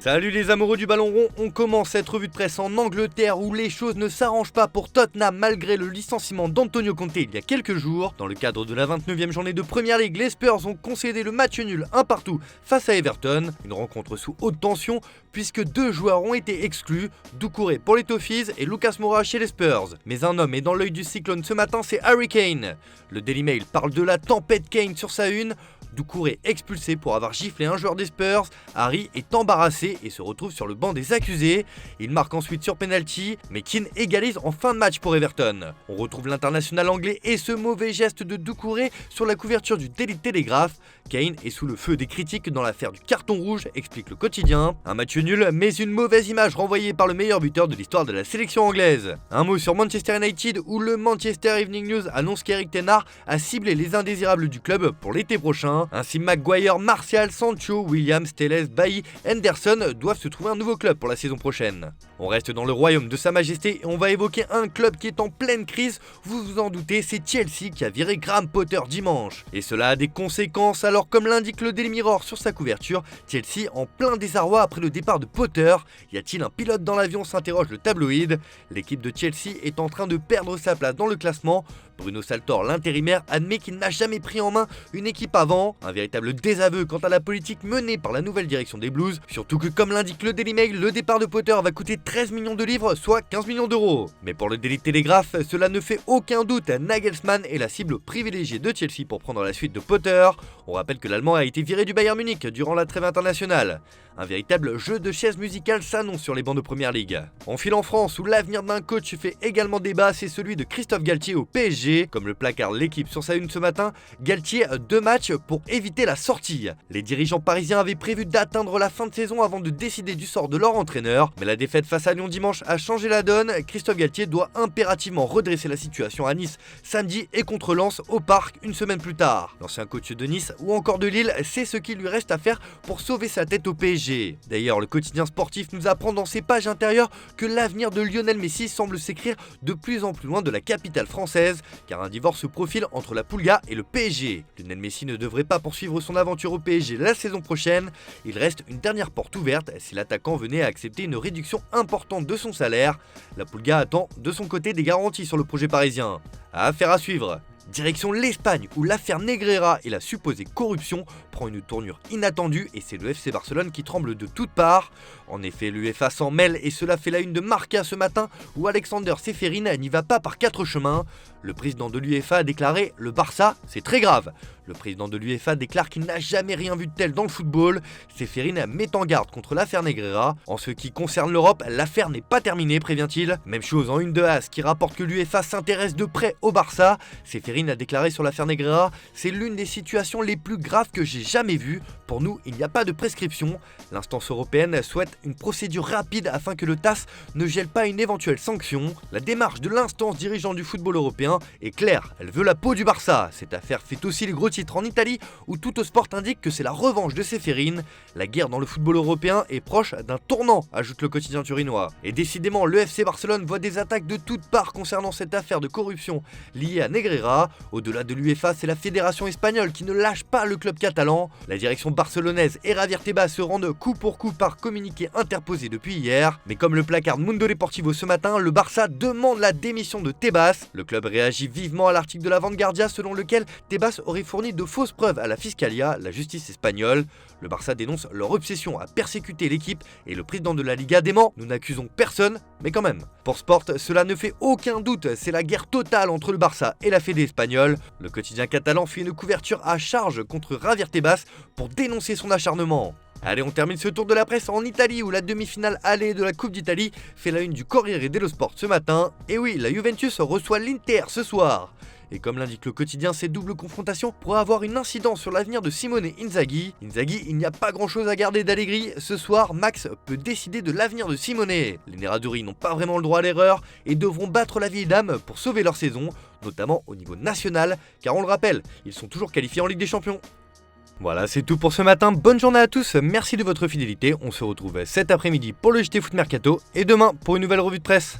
Salut les amoureux du ballon rond, on commence cette revue de presse en Angleterre où les choses ne s'arrangent pas pour Tottenham malgré le licenciement d'Antonio Conte il y a quelques jours. Dans le cadre de la 29e journée de Premier League, les Spurs ont concédé le match nul 1-1 face à Everton. Une rencontre sous haute tension puisque deux joueurs ont été exclus, Doucouré pour les Toffees et Lucas Moura chez les Spurs. Mais un homme est dans l'œil du cyclone ce matin, c'est Harry Kane. Le Daily Mail parle de la tempête Kane sur sa une. Doucouré expulsé pour avoir giflé un joueur des Spurs, Harry est embarrassé et se retrouve sur le banc des accusés. Il marque ensuite sur penalty, mais Keane égalise en fin de match pour Everton. On retrouve l'international anglais et ce mauvais geste de Doucouré sur la couverture du Daily Telegraph. Kane est sous le feu des critiques dans l'affaire du carton rouge, explique le quotidien. Un match nul, mais une mauvaise image renvoyée par le meilleur buteur de l'histoire de la sélection anglaise. Un mot sur Manchester United où le Manchester Evening News annonce qu'Eric Ten Hag a ciblé les indésirables du club pour l'été prochain. Ainsi Maguire, Martial, Sancho, Williams, Telles, Bailly, Henderson doivent se trouver un nouveau club pour la saison prochaine. On reste dans le royaume de Sa Majesté et on va évoquer un club qui est en pleine crise, vous vous en doutez, c'est Chelsea qui a viré Graham Potter dimanche. Et cela a des conséquences, alors comme l'indique le Daily Mirror sur sa couverture, Chelsea en plein désarroi après le départ de Potter. Y a-t-il un pilote dans l'avion, s'interroge le tabloïd. L'équipe de Chelsea est en train de perdre sa place dans le classement. Bruno Saltor, l'intérimaire, admet qu'il n'a jamais pris en main une équipe avant. Un véritable désaveu quant à la politique menée par la nouvelle direction des Blues. Surtout que comme l'indique le Daily Mail, le départ de Potter va coûter 13 millions de livres, soit 15 millions d'euros. Mais pour le Daily Telegraph, cela ne fait aucun doute. Nagelsmann est la cible privilégiée de Chelsea pour prendre la suite de Potter. On rappelle que l'Allemand a été viré du Bayern Munich durant la trêve internationale. Un véritable jeu de chaises musicales s'annonce sur les bancs de Première Ligue. On file en France où l'avenir d'un coach fait également débat, c'est celui de Christophe Galtier au PSG. Comme le placard l'équipe sur sa une ce matin, Galtier 2 matchs pour éviter la sortie. Les dirigeants parisiens avaient prévu d'atteindre la fin de saison avant de décider du sort de leur entraîneur. Mais la défaite face à Lyon dimanche a changé la donne. Christophe Galtier doit impérativement redresser la situation à Nice samedi et contre Lens au Parc une semaine plus tard. L'ancien coach de Nice ou encore de Lille sait ce qu'il lui reste à faire pour sauver sa tête au PSG. D'ailleurs, le quotidien sportif nous apprend dans ses pages intérieures que l'avenir de Lionel Messi semble s'écrire de plus en plus loin de la capitale française, car un divorce se profile entre la Pulga et le PSG. Lionel Messi ne devrait pas poursuivre son aventure au PSG la saison prochaine. Il reste une dernière porte ouverte si l'attaquant venait à accepter une réduction importante de son salaire. La Pulga attend de son côté des garanties sur le projet parisien. Affaire à suivre. Direction l'Espagne où l'affaire Negreira et la supposée corruption prend une tournure inattendue et c'est le FC Barcelone qui tremble de toutes parts. En effet, l'UEFA s'en mêle et cela fait la une de Marca ce matin où Alexander Ceferin n'y va pas par 4 chemins. Le président de l'UEFA a déclaré « Le Barça, c'est très grave ». Le président de l'UEFA déclare qu'il n'a jamais rien vu de tel dans le football. Ceferin met en garde contre l'affaire Negreira. En ce qui concerne l'Europe, l'affaire n'est pas terminée, prévient-il. Même chose en une de AS qui rapporte que l'UEFA s'intéresse de près au Barça. Ceferin a déclaré sur l'affaire Negreira « C'est l'une des situations les plus graves que j'ai jamais vues. Pour nous, il n'y a pas de prescription. L'instance européenne souhaite une procédure rapide afin que le TAS ne gèle pas une éventuelle sanction. La démarche de l'instance dirigeante du football européen est claire. Elle veut la peau du Barça. Cette affaire fait aussi les gros titres en Italie où Tuttosport indique que c'est la revanche de Ceferin. La guerre dans le football européen est proche d'un tournant, ajoute le quotidien turinois. Et décidément, le FC Barcelone voit des attaques de toutes parts concernant cette affaire de corruption liée à Negreira. Au-delà de l'UEFA, c'est la fédération espagnole qui ne lâche pas le club catalan. La direction barcelonaise et Javier Tebas se rendent coup pour coup par communiqué interposé depuis hier. Mais comme le placard Mundo Deportivo ce matin, le Barça demande la démission de Tebas. Le club réagit vivement à l'article de la Vanguardia selon lequel Tebas aurait fourni de fausses preuves à la Fiscalia, la justice espagnole. Le Barça dénonce leur obsession à persécuter l'équipe et le président de la Liga dément « Nous n'accusons personne, mais quand même ». Pour Sport, cela ne fait aucun doute, c'est la guerre totale entre le Barça et la Fédé espagnole. Le quotidien catalan fait une couverture à charge contre Javier Tebas pour dénoncer son acharnement. Allez, on termine ce tour de la presse en Italie où la demi-finale allée de la Coupe d'Italie fait la une du Corriere dello Sport ce matin. Et oui, la Juventus reçoit l'Inter ce soir. Et comme l'indique le quotidien, cette double confrontation pourrait avoir une incidence sur l'avenir de Simone Inzaghi. Inzaghi, il n'y a pas grand chose à garder d'Allegri. Ce soir, Max peut décider de l'avenir de Simone. Les Nerazzurri n'ont pas vraiment le droit à l'erreur et devront battre la vieille dame pour sauver leur saison, notamment au niveau national, car on le rappelle, ils sont toujours qualifiés en Ligue des Champions. Voilà, c'est tout pour ce matin. Bonne journée à tous, merci de votre fidélité. On se retrouve cet après-midi pour le JT Foot Mercato et demain pour une nouvelle revue de presse.